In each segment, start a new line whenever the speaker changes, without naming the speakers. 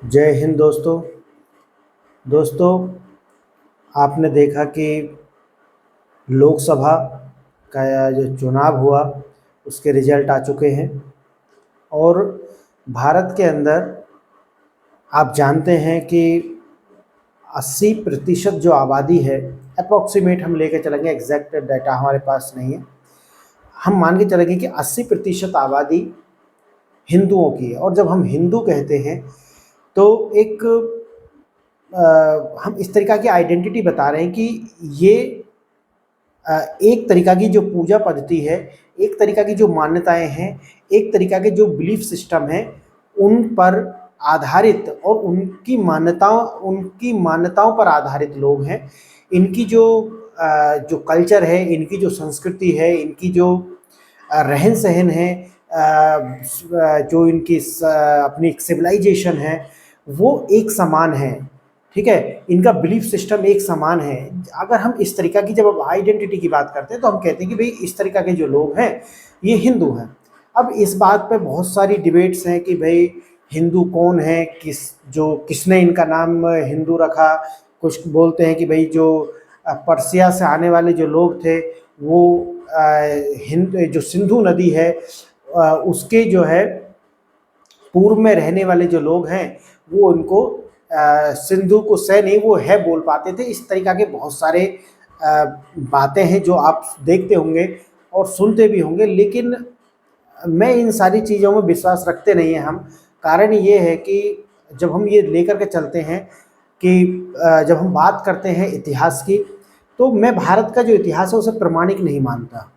जय हिंद दोस्तों। दोस्तों, आपने देखा कि लोकसभा का जो चुनाव हुआ उसके रिजल्ट आ चुके हैं और भारत के अंदर आप जानते हैं कि 80% जो आबादी है, अप्रॉक्सीमेट हम लेके चलेंगे, एग्जैक्ट डाटा हमारे पास नहीं है, हम मान के चलेंगे कि 80% आबादी हिंदुओं की है। और जब हम हिंदू कहते हैं तो एक हम इस तरीक़ा की आइडेंटिटी बता रहे हैं कि ये एक तरीक़ा की जो पूजा पद्धति है, एक तरीक़ा की जो मान्यताएं हैं, एक तरीक़ा के जो बिलीफ सिस्टम है, उन पर आधारित और उनकी मान्यताओं पर आधारित लोग हैं। इनकी जो कल्चर है, इनकी जो संस्कृति है, इनकी जो रहन सहन है, जो इनकी अपनी सिविलाइजेशन है, वो एक समान है। ठीक है, इनका बिलीफ सिस्टम एक समान है। अगर हम इस तरीक़ा की जब आइडेंटिटी की बात करते हैं तो हम कहते हैं कि भाई इस तरीक़ा के जो लोग हैं ये हिंदू हैं। अब इस बात पे बहुत सारी डिबेट्स हैं कि भाई हिंदू कौन है, किसने इनका नाम हिंदू रखा। कुछ बोलते हैं कि भाई जो पर्सिया से आने वाले जो लोग थे वो हिंद जो सिंधु नदी है उसके जो है पूर्व में रहने वाले जो लोग हैं वो उनको सिंधु को से नहीं वो है बोल पाते थे। इस तरीक़ा के बहुत सारे बातें हैं जो आप देखते होंगे और सुनते भी होंगे, लेकिन मैं इन सारी चीज़ों में विश्वास रखते नहीं हैं हम। कारण ये है कि जब हम ये लेकर के चलते हैं कि जब हम बात करते हैं इतिहास की, तो मैं भारत का जो इतिहास है उसे प्रामाणिक नहीं मानता।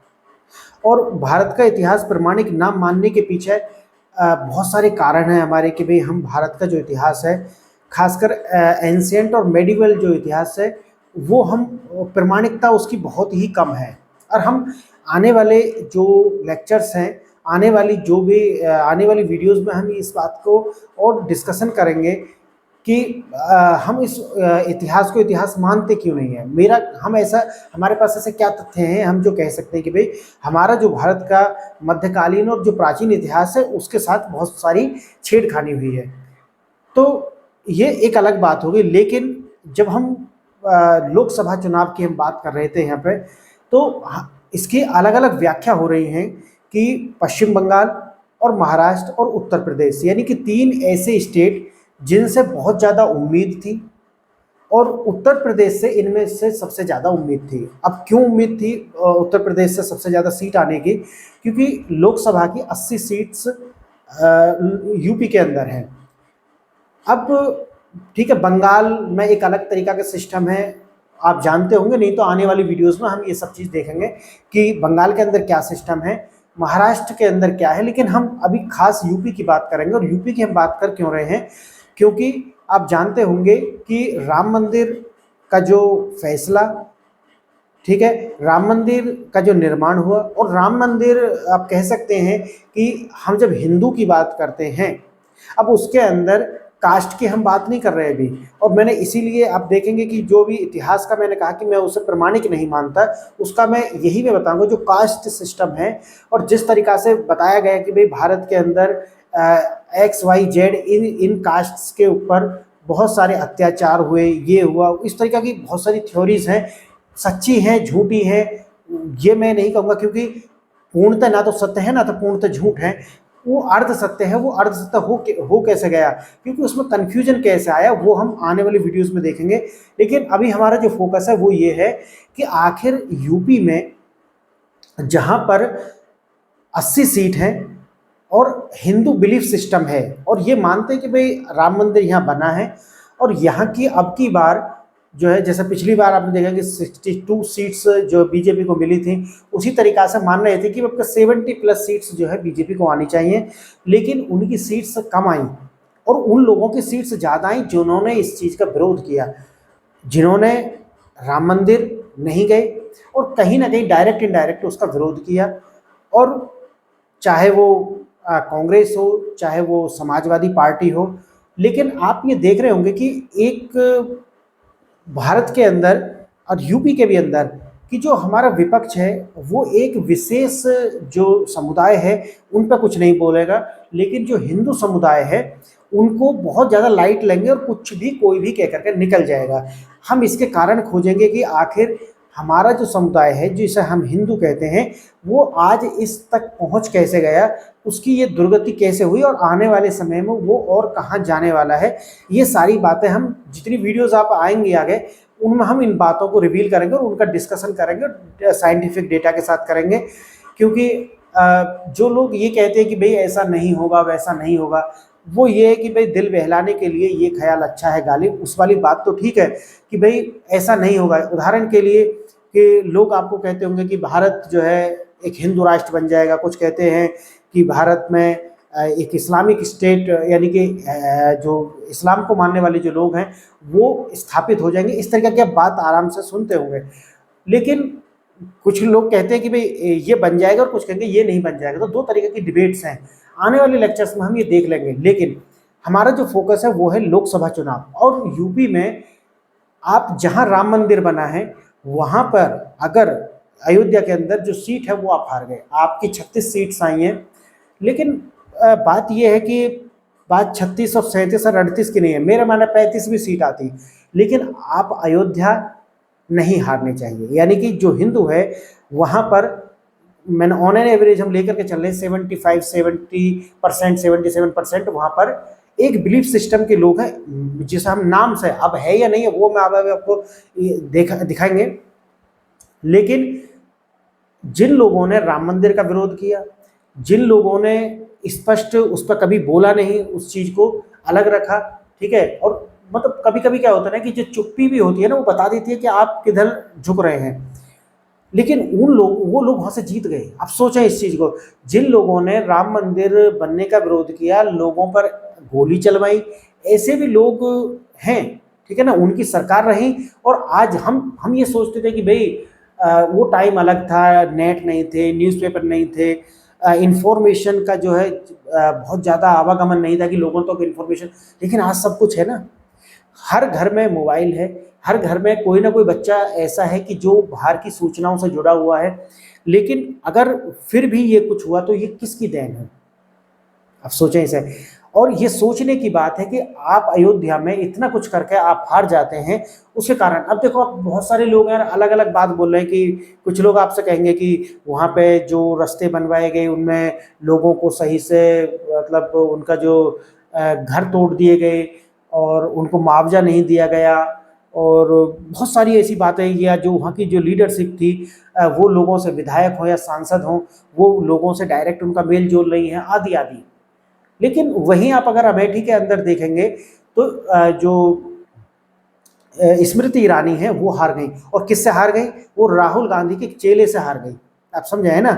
और भारत का इतिहास प्रामाणिक ना मानने के पीछे बहुत सारे कारण हैं हमारे कि भाई हम भारत का जो इतिहास है, खासकर एंशिएंट और मेडिवल जो इतिहास है, वो हम प्रामाणिकता उसकी बहुत ही कम है। और हम आने वाले जो लेक्चर्स हैं, आने वाली वीडियोस में हम इस बात को और डिस्कशन करेंगे कि हम इस इतिहास को इतिहास मानते क्यों नहीं है। हमारे पास ऐसे क्या तथ्य हैं हम जो कह सकते हैं कि भाई हमारा जो भारत का मध्यकालीन और जो प्राचीन इतिहास है उसके साथ बहुत सारी छेड़खानी हुई है। तो ये एक अलग बात होगी। लेकिन जब हम लोकसभा चुनाव की हम बात कर रहे थे यहाँ पे, तो इसकी अलग अलग व्याख्या हो रही हैं कि पश्चिम बंगाल और महाराष्ट्र और उत्तर प्रदेश, यानी कि 3 ऐसे स्टेट जिनसे बहुत ज़्यादा उम्मीद थी और उत्तर प्रदेश से इनमें से सबसे ज़्यादा उम्मीद थी। अब क्यों उम्मीद थी उत्तर प्रदेश से सबसे ज़्यादा सीट आने की? क्योंकि लोकसभा की 80 सीट्स यूपी के अंदर हैं। अब ठीक है, बंगाल में एक अलग तरीका का सिस्टम है, आप जानते होंगे, नहीं तो आने वाली वीडियोस में हम ये सब चीज़ देखेंगे कि बंगाल के अंदर क्या सिस्टम है, महाराष्ट्र के अंदर क्या है। लेकिन हम अभी खास यूपी की बात करेंगे। और यूपी की हम बात कर क्यों रहे हैं? क्योंकि आप जानते होंगे कि राम मंदिर का जो फैसला, ठीक है, राम मंदिर का जो निर्माण हुआ, और राम मंदिर आप कह सकते हैं कि हम जब हिंदू की बात करते हैं, अब उसके अंदर कास्ट की हम बात नहीं कर रहे अभी। और मैंने इसीलिए आप देखेंगे कि जो भी इतिहास का मैंने कहा कि मैं उसे प्रामाणिक नहीं मानता, उसका मैं बताऊंगा जो कास्ट सिस्टम है और जिस तरीक़ा से बताया गया कि भाई भारत के अंदर XYZ इन कास्ट्स के ऊपर बहुत सारे अत्याचार हुए, ये हुआ, इस तरीक़ा की बहुत सारी थ्योरीज हैं, सच्ची हैं झूठी हैं, ये मैं नहीं कहूँगा, क्योंकि पूर्णतः ना तो सत्य है ना तो पूर्णतः झूठ है। वो अर्ध सत्य है, वो अर्ध सत्य हो कैसे गया, क्योंकि उसमें कन्फ्यूजन कैसे आया, वो हम आने वाली वीडियोस में देखेंगे। लेकिन अभी हमारा जो फोकस है वो ये है कि आखिर यूपी में जहाँ पर 80 सीट हैं और हिंदू बिलीफ सिस्टम है और ये मानते हैं कि भाई राम मंदिर यहाँ बना है, और यहाँ की अब की बार जो है, जैसे पिछली बार आपने देखा कि 62 सीट्स जो बीजेपी को मिली थी, उसी तरीक़ा से मान रहे थे कि आपका 70+ सीट्स जो है बीजेपी को आनी चाहिए। लेकिन उनकी सीट्स कम आई और उन लोगों की सीट्स ज़्यादा आई जिन्होंने इस चीज़ का विरोध किया, जिन्होंने राम मंदिर नहीं गए और कहीं ना कहीं डायरेक्ट इनडायरेक्ट उसका विरोध किया। और चाहे वो कांग्रेस हो, चाहे वो समाजवादी पार्टी हो। लेकिन आप ये देख रहे होंगे कि एक भारत के अंदर और यूपी के भी अंदर कि जो हमारा विपक्ष है वो एक विशेष जो समुदाय है उन पर कुछ नहीं बोलेगा, लेकिन जो हिंदू समुदाय है उनको बहुत ज़्यादा लाइट लेंगे और कुछ भी कोई भी कह करके निकल जाएगा। हम इसके कारण खोजेंगे कि आखिर हमारा जो समुदाय है, जिसे हम हिंदू कहते हैं, वो आज इस तक पहुँच कैसे गया, उसकी ये दुर्गति कैसे हुई और आने वाले समय में वो और कहाँ जाने वाला है। ये सारी बातें हम जितनी वीडियोज़ आप आएँगी आगे, उनमें हम इन बातों को रिवील करेंगे और उनका डिस्कशन करेंगे, साइंटिफिक डेटा के साथ करेंगे। क्योंकि जो लोग ये कहते हैं कि भई ऐसा नहीं होगा, वैसा नहीं होगा, वो ये है कि भई दिल बहलाने के लिए ये ख़्याल अच्छा है गालिब, उस वाली बात तो ठीक है कि भई ऐसा नहीं होगा। उदाहरण के लिए कि लोग आपको कहते होंगे कि भारत जो है एक हिंदू राष्ट्र बन जाएगा, कुछ कहते हैं कि भारत में एक इस्लामिक स्टेट यानी कि जो इस्लाम को मानने वाले जो लोग हैं, वो स्थापित हो जाएँगे। इस तरीक़े की आप बात आराम से सुनते होंगे। लेकिन कुछ लोग कहते हैं कि भई ये बन जाएगा और कुछ कहेंगे ये नहीं बन जाएगा। तो 2 तरीके की डिबेट्स हैं। आने वाले लेक्चर्स में हम ये देख लेंगे। लेकिन हमारा जो फ़ोकस है वो है लोकसभा चुनाव, और यूपी में आप जहाँ राम मंदिर बना है, वहाँ पर अगर अयोध्या के अंदर जो सीट है वो आप हार गए। आपकी 36 सीट्स आई हैं। लेकिन बात ये है कि बात 36 और 37 और 38 की नहीं है। मेरा मानना है 35 भी सीट आती। लेकिन आप अयोध्या नहीं हारनी चाहिए। यानी कि जो हिंदू है वहाँ पर मैंने ऑन एन एवरेज हम लेकर के चल रहे हैं 75-70% 77% वहाँ पर एक बिलीफ सिस्टम के लोग हैं, जिसे हम नाम से, अब है या नहीं है वो मैं अब आपको दिखाएंगे। लेकिन जिन लोगों ने राम मंदिर का विरोध किया, जिन लोगों ने स्पष्ट उस पर कभी बोला नहीं, उस चीज़ को अलग रखा, ठीक है। और मतलब कभी-कभी क्या होता है ना कि जो चुप्पी भी होती है ना, वो बता देती है कि आप किधर झुक रहे हैं। लेकिन वो लोग वहाँ से जीत गए। आप सोचें इस चीज़ को, जिन लोगों ने राम मंदिर बनने का विरोध किया, लोगों पर गोली चलवाई, ऐसे भी लोग हैं, ठीक है ना। उनकी सरकार रही और आज हम ये सोचते थे कि भई वो टाइम अलग था, नेट नहीं थे, न्यूज़पेपर नहीं थे, इन्फॉर्मेशन का जो है बहुत ज़्यादा आवागमन नहीं था कि लोगों तक इन्फॉर्मेशन। लेकिन आज सब कुछ है ना। हर घर में मोबाइल है, हर घर में कोई ना कोई बच्चा ऐसा है कि जो बाहर की सूचनाओं से जुड़ा हुआ है। लेकिन अगर फिर भी ये कुछ हुआ तो ये किसकी देन है? आप सोचें इसे। और ये सोचने की बात है कि आप अयोध्या में इतना कुछ करके आप हार जाते हैं, उसके कारण अब देखो, अब बहुत सारे लोग हैं अलग-अलग बात बोल रहे हैं कि कुछ लोग आपसे कहेंगे कि वहाँ पे जो रास्ते बनवाए गए उनमें लोगों को सही से मतलब उनका जो घर तोड़ दिए गए और उनको मुआवजा नहीं दिया गया, और बहुत सारी ऐसी बातें, या जो वहाँ की जो लीडरशिप थी, वो लोगों से, विधायक हों या सांसद हों, वो लोगों से डायरेक्ट उनका मेल-जोल नहीं है, आदि-आदि। लेकिन वहीं आप अगर अमेठी के अंदर देखेंगे तो जो स्मृति ईरानी है वो हार गई। और किससे हार गई? वो राहुल गांधी के चेले से हार गई। आप समझे है ना।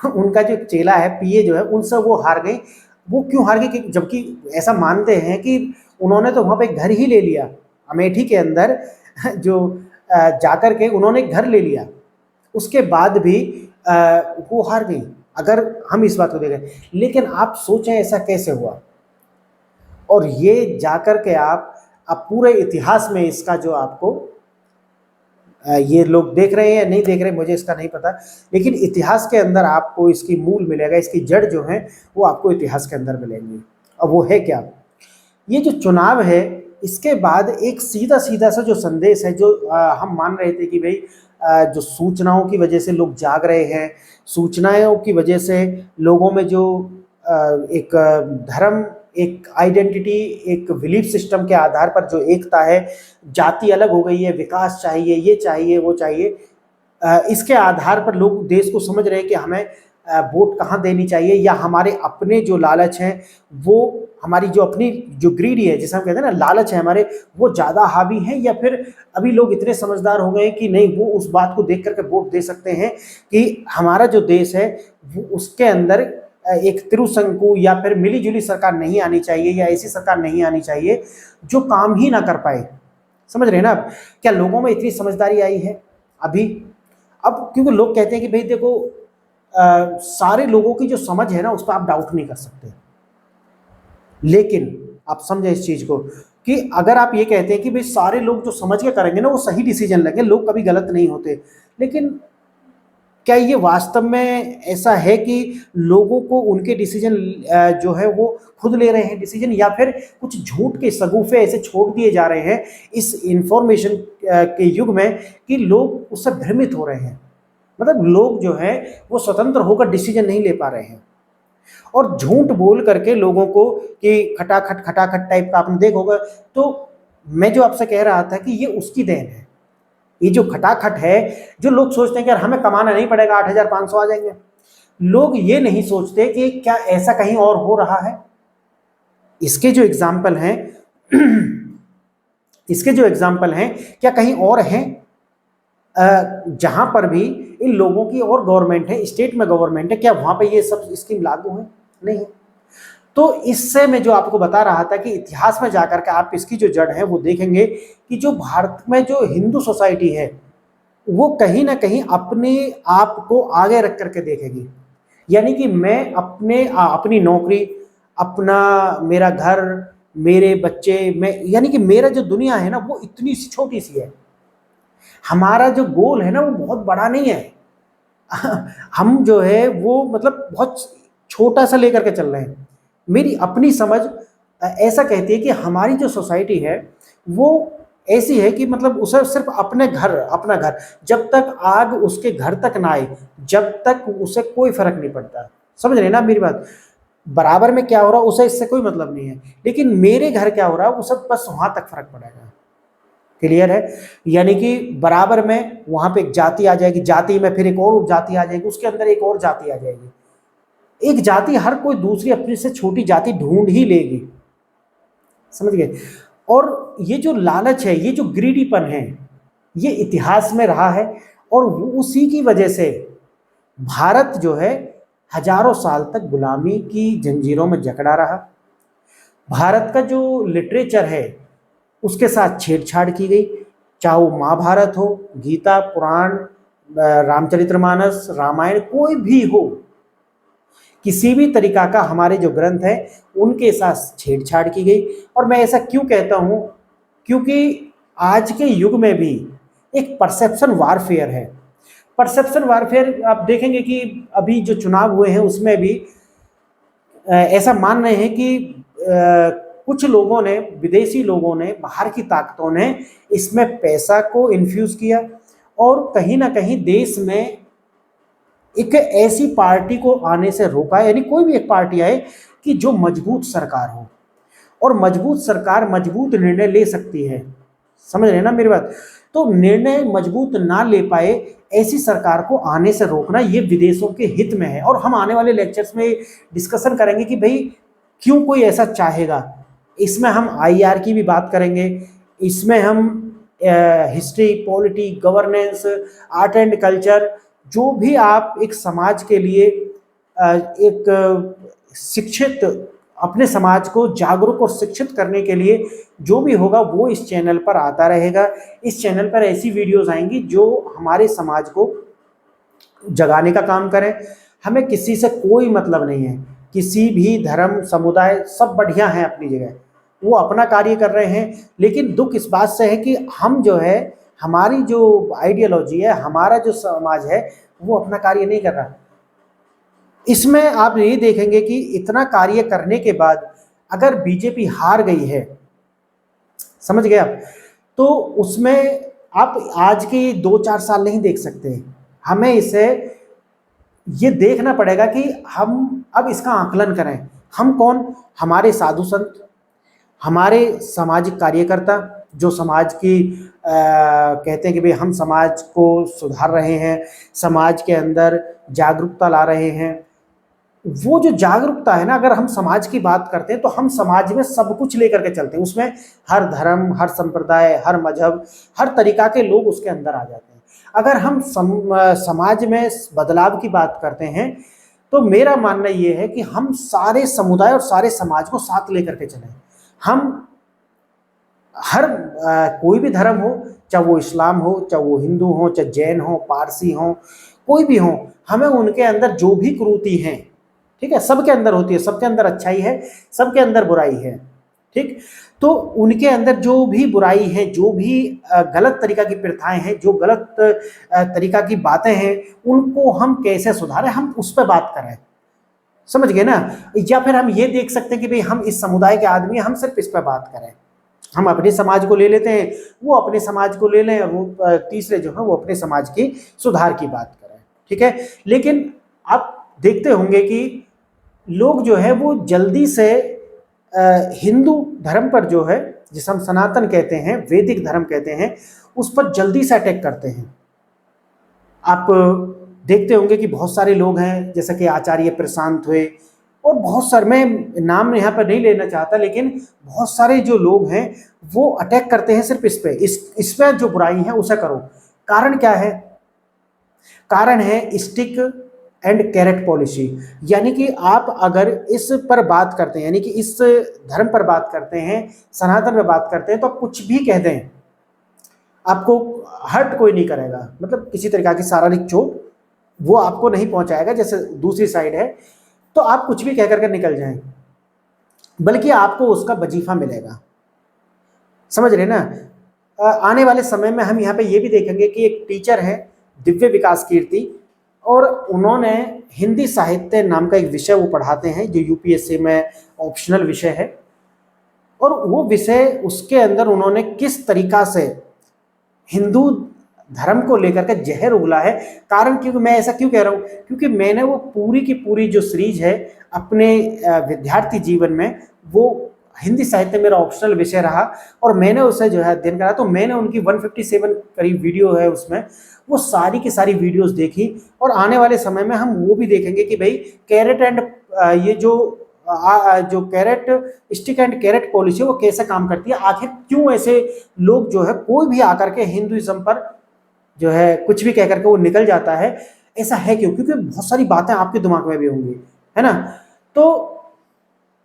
उनका जो चेला है, पीए जो है, उनसे वो हार गई। वो क्यों हार गई? कि जबकि ऐसा मानते हैं कि उन्होंने तो वहाँ पे एक घर ही ले लिया अमेठी के अंदर। जो जाकर के उन्होंने एक घर ले लिया, उसके बाद भी वो हार गई, अगर हम इस बात को देखें। लेकिन आप सोचें ऐसा कैसे हुआ? और ये जाकर के आप अब पूरे इतिहास में इसका जो आपको ये लोग देख रहे हैं या नहीं देख रहे मुझे इसका नहीं पता, लेकिन इतिहास के अंदर आपको इसकी मूल मिलेगा, इसकी जड़ जो है वो आपको इतिहास के अंदर मिलेंगी। अब वो है क्या? ये जो चुनाव है, इसके बाद एक सीधा-सीधा सा जो संदेश है, जो हम मान रहे थे कि भई जो सूचनाओं की वजह से लोग जाग रहे हैं, सूचनाओं की वजह से लोगों में जो एक धर्म, एक आइडेंटिटी, एक बिलीफ सिस्टम के आधार पर जो एकता है, जाति अलग हो गई है, विकास चाहिए, ये चाहिए, वो चाहिए, इसके आधार पर लोग देश को समझ रहे हैं कि हमें वोट कहाँ देनी चाहिए, या हमारे अपने जो लालच हैं, वो हमारी जो अपनी जो ग्रीड है, जिसे हम कहते हैं ना लालच है हमारे, वो ज़्यादा हावी हैं, या फिर अभी लोग इतने समझदार हो गए कि नहीं, वो उस बात को देख करके वोट दे सकते हैं कि हमारा जो देश है वो उसके अंदर एक त्रिशंकु या फिर मिली-जुली सरकार नहीं आनी चाहिए, या ऐसी सरकार नहीं आनी चाहिए जो काम ही ना कर पाए। समझ रहे हैं ना आप? क्या लोगों में इतनी समझदारी आई है अभी? अब क्योंकि लोग कहते हैं कि भई देखो सारे लोगों की जो समझ है ना, उस पर आप डाउट नहीं कर सकते। लेकिन आप समझें इस चीज़ को कि अगर आप ये कहते हैं कि भई सारे लोग जो समझ के करेंगे ना वो सही डिसीजन लेंगे, लोग कभी गलत नहीं होते। लेकिन क्या ये वास्तव में ऐसा है कि लोगों को उनके डिसीजन जो है वो खुद ले रहे हैं डिसीजन, या फिर कुछ झूठ के सगुफे ऐसे छोड़ दिए जा रहे हैं इस इंफॉर्मेशन के युग में कि लोग उससे भ्रमित हो रहे हैं। मतलब लोग जो है वो स्वतंत्र होकर डिसीजन नहीं ले पा रहे हैं, और झूठ बोल करके लोगों को कि खटाखट खटाखट टाइप का आपने देखा होगा। तो मैं जो आपसे कह रहा था कि ये उसकी देन है, ये जो खटाखट है, जो लोग सोचते हैं कि यार हमें कमाना नहीं पड़ेगा 8,500 आ जाएंगे, लोग ये नहीं सोचते कि क्या ऐसा कहीं और हो रहा है। इसके जो एग्जाम्पल हैं इसके जो एग्जाम्पल हैं क्या कहीं और हैं जहां पर भी इन लोगों की और गवर्नमेंट है, स्टेट में गवर्नमेंट है, क्या वहां पे ये सब स्कीम लागू है? नहीं है। तो इससे मैं जो आपको बता रहा था कि इतिहास में जाकर के आप इसकी जो जड़ है वो देखेंगे कि जो भारत में जो हिंदू सोसाइटी है वो कहीं ना कहीं अपने आप को आगे रख करके देखेगी। यानी कि मैं अपनी नौकरी, अपना मेरा घर, मेरे बच्चे, मैं यानी कि मेरा जो दुनिया है ना वो इतनी सी छोटी सी है। हमारा जो गोल है ना वो बहुत बड़ा नहीं है। हम जो है वो मतलब बहुत छोटा सा लेकर के चल रहे हैं। मेरी अपनी समझ ऐसा कहती है कि हमारी जो सोसाइटी है वो ऐसी है कि मतलब उसे सिर्फ अपना घर, जब तक आग उसके घर तक ना आए, जब तक उसे कोई फर्क नहीं पड़ता। समझ रहे हैं ना मेरी बात? बराबर में क्या हो रहा है उसे इससे कोई मतलब नहीं है, लेकिन मेरे घर क्या हो रहा है उसे बस वहां तक फर्क पड़ेगा। क्लियर है? यानी कि बराबर में वहां पे एक जाति आ जाएगी, जाति में फिर एक और जाति आ जाएगी, उसके अंदर एक और जाति आ जाएगी। एक जाति हर कोई दूसरी अपनी से छोटी जाति ढूंढ ही लेगी। समझ गए? और ये जो लालच है, ये जो ग्रीडीपन है, ये इतिहास में रहा है, और उसी की वजह से भारत जो है हजारों साल तक गुलामी की जंजीरों में जकड़ा रहा। भारत का जो लिटरेचर है उसके साथ छेड़छाड़ की गई, चाहे वो महाभारत हो, गीता, पुराण, रामचरितमानस, रामायण, कोई भी हो, किसी भी तरीका का हमारे जो ग्रंथ हैं उनके साथ छेड़छाड़ की गई। और मैं ऐसा क्यों कहता हूं? क्योंकि आज के युग में भी एक परसेप्शन वारफेयर है। परसेप्शन वारफेयर आप देखेंगे कि अभी जो चुनाव हुए हैं उसमें भी ऐसा मान रहे हैं कि कुछ लोगों ने, विदेशी लोगों ने, बाहर की ताकतों ने इसमें पैसा को इन्फ्यूज किया, और कहीं ना कहीं देश में एक ऐसी पार्टी को आने से रोका, यानी कोई भी एक पार्टी आए कि जो मजबूत सरकार हो, और मजबूत सरकार मजबूत निर्णय ले सकती है। समझ रहे हैं ना मेरी बात? तो निर्णय मजबूत ना ले पाए ऐसी सरकार को आने से रोकना ये विदेशों के हित में है। और हम आने वाले लेक्चर्स में डिस्कशन करेंगे कि भाई क्यों कोई ऐसा चाहेगा। इसमें हम आईआर की भी बात करेंगे, इसमें हम history, polity, governance, art and culture, जो भी आप एक समाज के लिए एक शिक्षित, अपने समाज को जागरूक और शिक्षित करने के लिए जो भी होगा वो इस चैनल पर आता रहेगा। इस चैनल पर ऐसी वीडियोस आएंगी जो हमारे समाज को जगाने का काम करें। हमें किसी से कोई मतलब नहीं है, किसी भी धर्म, समुदाय, सब बढ़िया हैं अपनी जगह, वो अपना कार्य कर रहे हैं। लेकिन दुख इस बात से है कि हम जो है, हमारी जो आइडियोलॉजी है, हमारा जो समाज है, वो अपना कार्य नहीं कर रहा। इसमें आप यही देखेंगे कि इतना कार्य करने के बाद अगर बीजेपी हार गई है, समझ गए आप, तो उसमें आप आज के 2-4 साल नहीं देख सकते। हमें इसे ये देखना पड़ेगा कि हम अब इसका आकलन करें। हम कौन? हमारे साधु संत, हमारे सामाजिक कार्यकर्ता, जो समाज की कहते हैं कि भाई हम समाज को सुधार रहे हैं, समाज के अंदर जागरूकता ला रहे हैं। वो जो जागरूकता है ना, अगर हम समाज की बात करते हैं तो हम समाज में सब कुछ लेकर के चलते हैं। उसमें हर धर्म, हर संप्रदाय, हर मजहब, हर तरीका के लोग उसके अंदर आ जाते हैं। अगर हम समाज में बदलाव की बात करते हैं तो मेरा मानना ये है कि हम सारे समुदाय और सारे समाज को साथ लेकर के चलें। हम हर कोई भी धर्म हो, चाहे वो इस्लाम हो, चाहे वो हिंदू हो, चाहे जैन हो, पारसी हो, कोई भी हो, हमें उनके अंदर जो भी कुरीति हैं, ठीक है, सबके अंदर होती है, सबके अंदर अच्छाई है, सबके अंदर बुराई है। ठीक। तो उनके अंदर जो भी बुराई है, जो भी गलत तरीका की प्रथाएं हैं, जो गलत तरीका की बातें हैं, उनको हम कैसे सुधारें, हम उस पर बात करें। समझ गए ना? या फिर हम ये देख सकते हैं कि भाई हम इस समुदाय के आदमी हैं, हम सिर्फ इस पर बात करें। हम अपने समाज को ले लेते हैं, वो अपने समाज को ले लें, और वो तीसरे जो है वो अपने समाज की सुधार की बात करें। ठीक है। लेकिन आप देखते होंगे कि लोग जो है वो जल्दी से हिंदू धर्म पर जो है, जिसे हम सनातन कहते हैं, वैदिक धर्म कहते हैं, उस पर जल्दी से अटैक करते हैं। आप देखते होंगे कि बहुत सारे लोग हैं, जैसे कि आचार्य प्रशांत हुए, और बहुत सारे, मैं नाम यहाँ पर नहीं लेना चाहता, लेकिन बहुत सारे जो लोग हैं वो अटैक करते हैं सिर्फ इस पे जो बुराई है उसे करो। कारण क्या है? कारण है स्टिक एंड कैरेट पॉलिसी। यानी कि आप अगर इस पर बात करते हैं, यानी कि इस धर्म पर बात करते हैं, सनातन पर बात करते हैं, तो आप कुछ भी कह दें, आपको हर्ट कोई नहीं करेगा, मतलब किसी तरह की शारीरिक चोट वो आपको नहीं पहुंचाएगा। जैसे दूसरी साइड है, तो आप कुछ भी कह करके निकल जाएं, बल्कि आपको उसका वजीफा मिलेगा। समझ रहे ना? आने वाले समय में हम यहाँ पे ये भी देखेंगे कि एक टीचर है, दिव्य विकास कीर्ति, और उन्होंने हिंदी साहित्य नाम का एक विषय वो पढ़ाते हैं, जो यूपीएससी में ऑप्शनल विषय है। और वो विषय, उसके अंदर उन्होंने किस तरीका से हिंदू धर्म को लेकर के जहर उगला है। कारण, क्योंकि मैं ऐसा क्यों कह रहा हूँ, क्योंकि मैंने वो पूरी की पूरी जो सीरीज है अपने विद्यार्थी जीवन में, वो हिंदी साहित्य मेरा ऑप्शनल विषय रहा, और मैंने उसे जो है अध्ययन करा। तो मैंने उनकी 157 करीब वीडियो है उसमें, वो सारी की सारी वीडियोस देखी। और आने वाले समय में हम वो भी देखेंगे कि भाई कैरेट एंड ये जो carrot, stick and carrot policy वो कैसे काम करती है, आखिर क्यों ऐसे लोग जो है, कोई भी आकर के हिंदुइज्म पर जो है कुछ भी कह करके वो निकल जाता है। ऐसा है क्यों? क्योंकि बहुत सारी बातें आपके दिमाग में भी होंगी, है ना? तो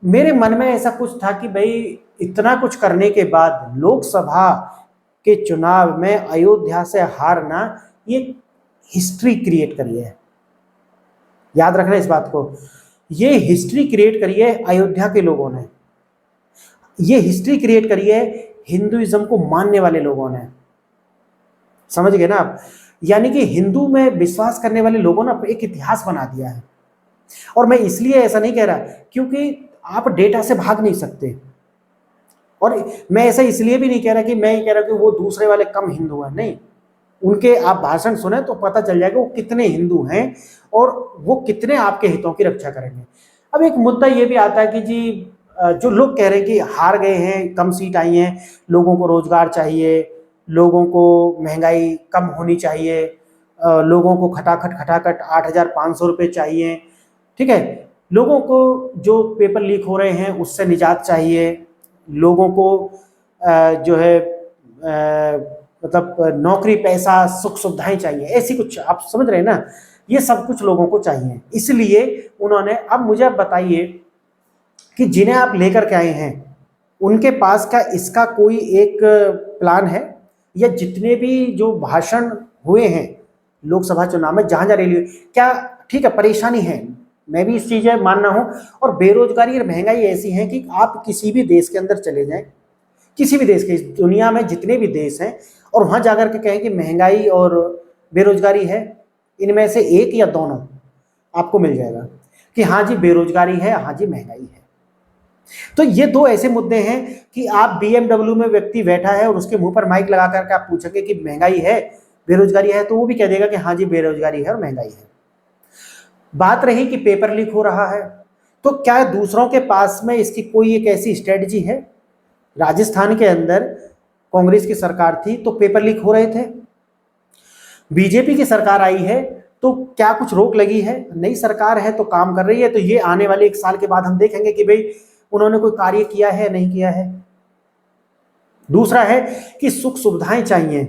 मेरे मन में ऐसा कुछ था कि भाई इतना कुछ करने के बाद लोकसभा के चुनाव में अयोध्या से हारना, ये हिस्ट्री क्रिएट करी है। याद रखना इस बात को, ये हिस्ट्री क्रिएट करी है अयोध्या के लोगों ने, ये हिस्ट्री क्रिएट करी है हिंदुइज्म को मानने वाले लोगों ने। समझ गए ना आप? यानी कि हिंदू में विश्वास करने वाले लोगों ने एक इतिहास बना दिया है। और मैं इसलिए ऐसा नहीं कह रहा क्योंकि आप डेटा से भाग नहीं सकते, और मैं ऐसा इसलिए भी नहीं कह रहा कि मैं ये कह रहा कि वो दूसरे वाले कम हिंदू हैं, नहीं। उनके आप भाषण सुने तो पता चल जाएगा वो कितने हिंदू हैं और वो कितने आपके हितों की रक्षा करेंगे। अब एक मुद्दा ये भी आता है कि जी जो लोग कह रहे हैं कि हार गए हैं, कम सीट आई हैं, लोगों को रोजगार चाहिए, लोगों को महंगाई कम होनी चाहिए, लोगों को खटाखट 8,500 रुपये चाहिए। ठीक है। लोगों को जो पेपर लीक हो रहे हैं उससे निजात चाहिए, लोगों को जो है मतलब नौकरी, पैसा, सुख सुविधाएं चाहिए, ऐसी कुछ आप समझ रहे हैं ना, ये सब कुछ लोगों को चाहिए। इसलिए उन्होंने, अब मुझे आप बताइए कि जिन्हें आप लेकर के आए हैं उनके पास का इसका कोई एक प्लान है? या जितने भी जो भाषण हुए हैं लोकसभा चुनाव में, जहां जहां रैली, क्या ठीक है परेशानी है, मैं भी इस चीज़ें मानना हूं, और बेरोजगारी और महंगाई ऐसी है कि आप किसी भी देश के अंदर चले जाएं, किसी भी देश के, इस दुनिया में जितने भी देश हैं, और वहां जाकर के कहें कि महंगाई और बेरोजगारी है, इनमें से एक या दोनों आपको मिल जाएगा कि हाँ जी बेरोजगारी है, हाँ जी महंगाई है। तो ये दो ऐसे मुद्दे हैं कि आप बीएमडब्ल्यू में व्यक्ति बैठा है और उसके मुंह पर माइक लगा करके आप पूछेंगे कि महंगाई है, बेरोजगारी है, तो वो भी कह देगा कि हाँ जी बेरोजगारी है और महंगाई है। बात रही कि पेपर लीक हो रहा है, तो क्या दूसरों के पास में इसकी कोई एक ऐसी स्ट्रेटजी है? राजस्थान के अंदर कांग्रेस की सरकार थी तो पेपर लीक हो रहे थे, बीजेपी की सरकार आई है तो क्या कुछ रोक लगी है? नई सरकार है तो काम कर रही है, तो ये आने वाले 1 साल के बाद हम देखेंगे कि भाई उन्होंने कोई कार्य किया है नहीं किया है। दूसरा है कि सुख सुविधाएं चाहिए,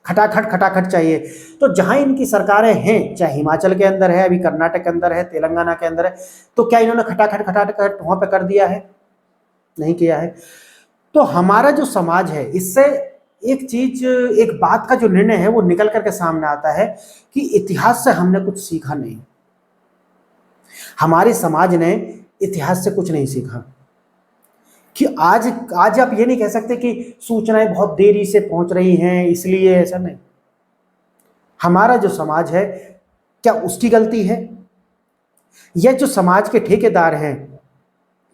खटाखट चाहिए, तो जहां इनकी सरकारें हैं, चाहे हिमाचल के अंदर है, अभी कर्नाटक के अंदर है, तेलंगाना के अंदर है, तो क्या इन्होंने खटाखट वहां पे कर दिया है? नहीं किया है। तो हमारा जो समाज है, इससे एक चीज, एक बात का जो निर्णय है वो निकल करके सामने आता है कि इतिहास से हमने कुछ सीखा नहीं, हमारे समाज ने इतिहास से कुछ नहीं सीखा। कि आज आप ये नहीं कह सकते कि सूचनाएं बहुत देरी से पहुंच रही हैं इसलिए, ऐसा नहीं। हमारा जो समाज है, क्या उसकी गलती है, या जो समाज के ठेकेदार हैं?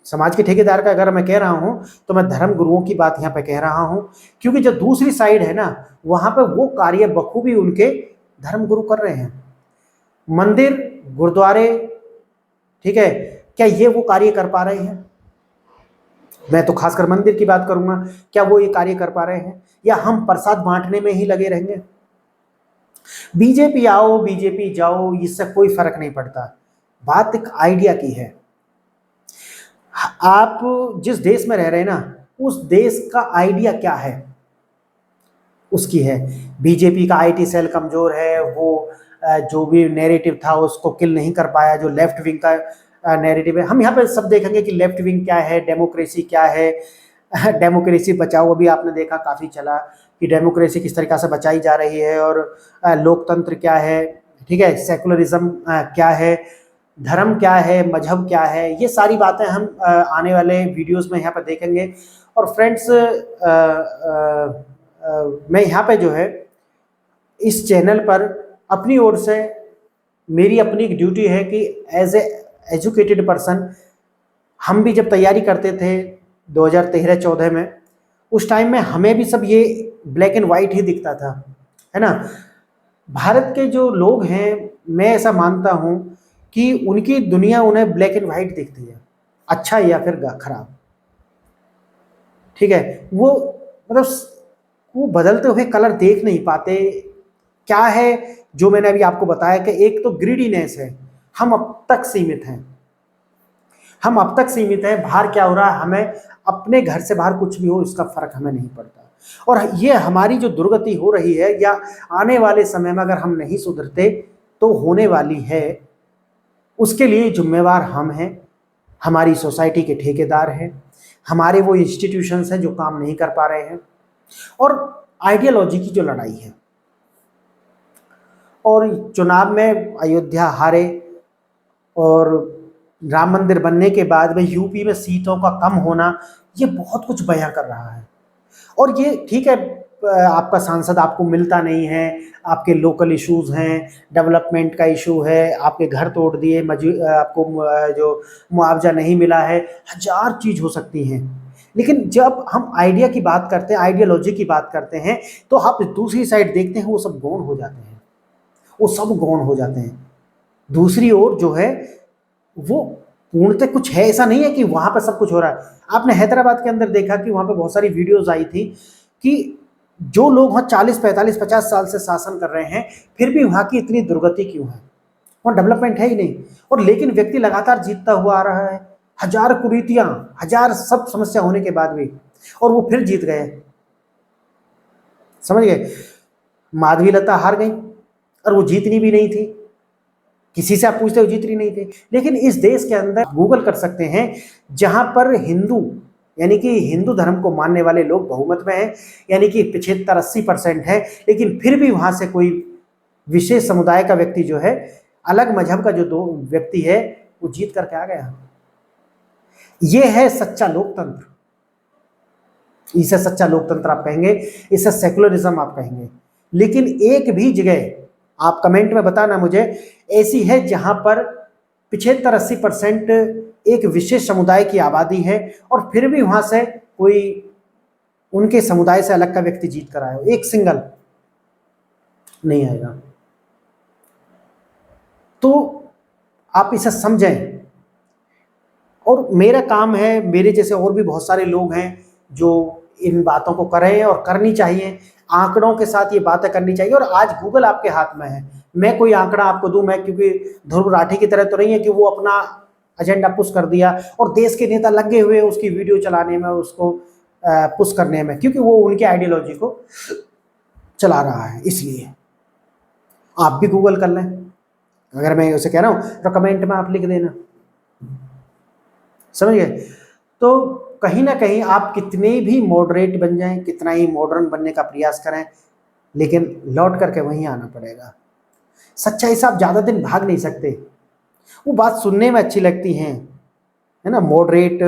समाज के ठेकेदार का अगर मैं कह रहा हूं तो मैं धर्म गुरुओं की बात यहां पे कह रहा हूं, क्योंकि जो दूसरी साइड है ना, वहां पे वो कार्य बखूबी उनके धर्म गुरु कर रहे हैं। मंदिर, गुरुद्वारे, ठीक है, क्या ये वो कार्य कर पा रहे हैं? मैं तो खासकर मंदिर की बात करूंगा, क्या वो ये कार्य कर पा रहे हैं, या हम प्रसाद बांटने में ही लगे रहेंगे? बीजेपी आओ बीजेपी जाओ, इससे कोई फर्क नहीं पड़ता। बात एक आइडिया की है। आप जिस देश में रह रहे हैं ना, उस देश का आइडिया क्या है, उसकी है। बीजेपी का आईटी सेल कमजोर है, वो जो भी नैरेटिव था उसको किल नहीं कर पाया, जो लेफ्ट विंग का नैरेटिव है। हम यहाँ पे सब देखेंगे कि लेफ्ट विंग क्या है, डेमोक्रेसी क्या है। डेमोक्रेसी बचाओ, अभी आपने देखा काफ़ी चला कि डेमोक्रेसी किस तरीक़ा से बचाई जा रही है, और लोकतंत्र क्या है, ठीक है, सेकुलरिज्म क्या है, धर्म क्या है, मजहब क्या है। ये सारी बातें हम आने वाले वीडियोस में यहाँ पर देखेंगे। और फ्रेंड्स, मैं यहाँ पे जो है इस चैनल पर अपनी ओर से, मेरी अपनी एक ड्यूटी है कि एज ए एजुकेटेड पर्सन, हम भी जब तैयारी करते थे 2013-14 में, उस टाइम में हमें भी सब ये ब्लैक एंड वाइट ही दिखता था, है ना। भारत के जो लोग हैं, मैं ऐसा मानता हूँ कि उनकी दुनिया उन्हें ब्लैक एंड वाइट दिखती है, अच्छा या फिर खराब, ठीक है। वो मतलब वो बदलते हुए कलर देख नहीं पाते। क्या है जो मैंने अभी आपको बताया कि एक तो ग्रीडीनेस है, हम अब तक सीमित हैं, हम अब तक सीमित हैं। बाहर क्या हो रहा है, हमें अपने घर से बाहर कुछ भी हो इसका फर्क हमें नहीं पड़ता। और ये हमारी जो दुर्गति हो रही है, या आने वाले समय में अगर हम नहीं सुधरते तो होने वाली है, उसके लिए जिम्मेवार हम हैं, हमारी सोसाइटी के ठेकेदार हैं, हमारे वो इंस्टीट्यूशंस हैं जो काम नहीं कर पा रहे हैं, और आइडियोलॉजी की जो लड़ाई है। और चुनाव में अयोध्या हारे, और राम मंदिर बनने के बाद में यूपी में सीटों का कम होना, ये बहुत कुछ बयां कर रहा है। और ये ठीक है, आपका सांसद आपको मिलता नहीं है, आपके लोकल इश्यूज हैं, डेवलपमेंट का इशू है, आपके घर तोड़ दिए, आपको जो मुआवजा नहीं मिला है, हजार चीज हो सकती हैं। लेकिन जब हम आइडिया की बात करते हैं, आइडियोलॉजी की बात करते हैं, तो आप दूसरी साइड देखते हैं, वो सब गौण हो जाते हैं, वो सब गौण हो जाते हैं। दूसरी ओर जो है वो पूर्णतः कुछ है, ऐसा नहीं है कि वहां पर सब कुछ हो रहा है। आपने हैदराबाद के अंदर देखा कि वहां पर बहुत सारी वीडियोस आई थी कि जो लोग वहां 40-45-50 साल से शासन कर रहे हैं, फिर भी वहां की इतनी दुर्गति क्यों है, वहां डेवलपमेंट है ही नहीं। और लेकिन व्यक्ति लगातार जीतता हुआ आ रहा है, हजार कुरीतियां, हजार सब समस्या होने के बाद भी, और वो फिर जीत गए। समझ गए? माधवी लता हार गई, और वो जीतनी भी नहीं थी, किसी से आप पूछते हो जीतनी नहीं थी। लेकिन इस देश के अंदर गूगल कर सकते हैं, जहां पर हिंदू, यानी कि हिंदू धर्म को मानने वाले लोग बहुमत में हैं, यानी कि 75-80% है, लेकिन फिर भी वहां से कोई विशेष समुदाय का व्यक्ति जो है, अलग मजहब का जो दो व्यक्ति है, वो जीत करके आ गया। ये है सच्चा लोकतंत्र, इसे सच्चा लोकतंत्र आप कहेंगे, इसे सेकुलरिज्म आप कहेंगे। लेकिन एक भी जगह आप कमेंट में बताना मुझे ऐसी है जहां पर 75-80% एक विशेष समुदाय की आबादी है, और फिर भी वहां से कोई उनके समुदाय से अलग का व्यक्ति जीत कर आया हो, एक सिंगल नहीं आएगा। तो आप इसे समझें। और मेरा काम है, मेरे जैसे और भी बहुत सारे लोग हैं जो इन बातों को करें, और करनी चाहिए, आंकड़ों के साथ ये बातें करनी चाहिए। और आज गूगल आपके हाथ में है, मैं कोई आंकड़ा आपको दूं, मैं क्योंकि ध्रुव राठी की तरह तो नहीं है कि वो अपना एजेंडा पुश कर दिया और देश के नेता लगे हुए उसकी वीडियो चलाने में, उसको पुश करने में, क्योंकि वो उनके आइडियोलॉजी को चला रहा है। इसलिए आप भी गूगल कर लें, अगर मैं उसे कह रहा हूं तो कमेंट में आप लिख देना, समझ गए? तो कहीं ना कहीं आप कितने भी मॉडरेट बन जाएं, कितना ही मॉडर्न बनने का प्रयास करें, लेकिन लौट करके वहीं आना पड़ेगा। सच्चाई से आप ज़्यादा दिन भाग नहीं सकते। वो बात सुनने में अच्छी लगती हैं, है ना, मॉडरेट,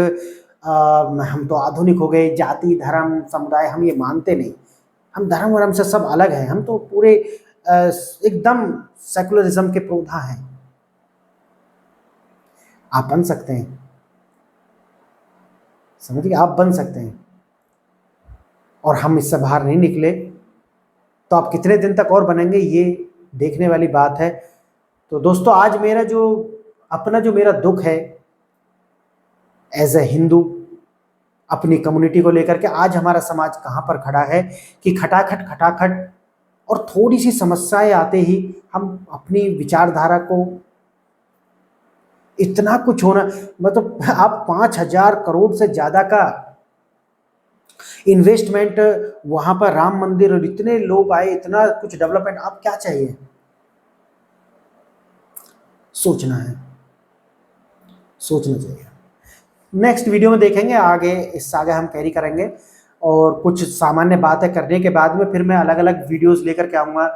हम तो आधुनिक हो गए, जाति धर्म समुदाय हम ये मानते नहीं, हम धर्म वर्म से सब अलग हैं, हम तो पूरे एकदम सेकुलरिज्म के पुरोधा हैं। आप बन सकते हैं, समझिए आप बन सकते हैं, और हम इससे बाहर नहीं निकले तो आप कितने दिन तक और बनेंगे ये देखने वाली बात है। तो दोस्तों आज मेरा जो अपना जो मेरा दुख है एज ए हिंदू अपनी कम्युनिटी को लेकर के, आज हमारा समाज कहाँ पर खड़ा है कि खटाखट खटाखट और थोड़ी सी समस्याएं आते ही हम अपनी विचारधारा को इतना कुछ होना, मतलब आप 5,000 करोड़ से ज्यादा का इन्वेस्टमेंट वहां पर राम मंदिर, और इतने लोग आए, इतना कुछ डेवलपमेंट, आप क्या चाहिए? सोचना है, सोचना चाहिए। नेक्स्ट वीडियो में देखेंगे आगे, इससे आगे हम कैरी करेंगे, और कुछ सामान्य बातें करने के बाद में फिर मैं अलग अलग वीडियोस लेकर के आऊँगा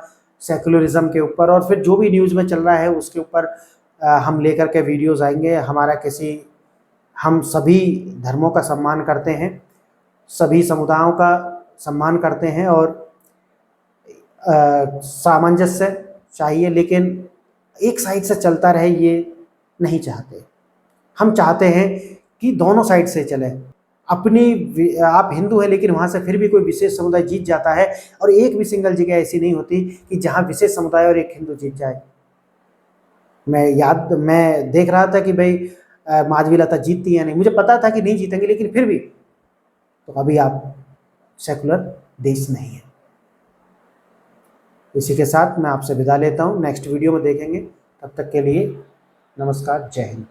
सेकुलरिज्म के ऊपर, और फिर जो भी न्यूज़ में चल रहा है उसके ऊपर हम लेकर के वीडियोस आएंगे। हम सभी धर्मों का सम्मान करते हैं, सभी समुदायों का सम्मान करते हैं, और सामंजस्य चाहिए, लेकिन एक साइड से चलता रहे ये नहीं चाहते। हम चाहते हैं कि दोनों साइड से चले। आप हिंदू हैं लेकिन वहाँ से फिर भी कोई विशेष समुदाय जीत जाता है, और एक भी सिंगल जगह ऐसी नहीं होती कि जहाँ विशेष समुदाय और एक हिंदू जीत जाए। मैं देख रहा था कि भाई माधवी लता जीतती है नहीं, मुझे पता था कि नहीं जीतेंगे, लेकिन फिर भी तो अभी आप सेकुलर देश नहीं है। इसी के साथ मैं आपसे विदा लेता हूँ, नेक्स्ट वीडियो में देखेंगे, तब तक के लिए नमस्कार, जय हिंद।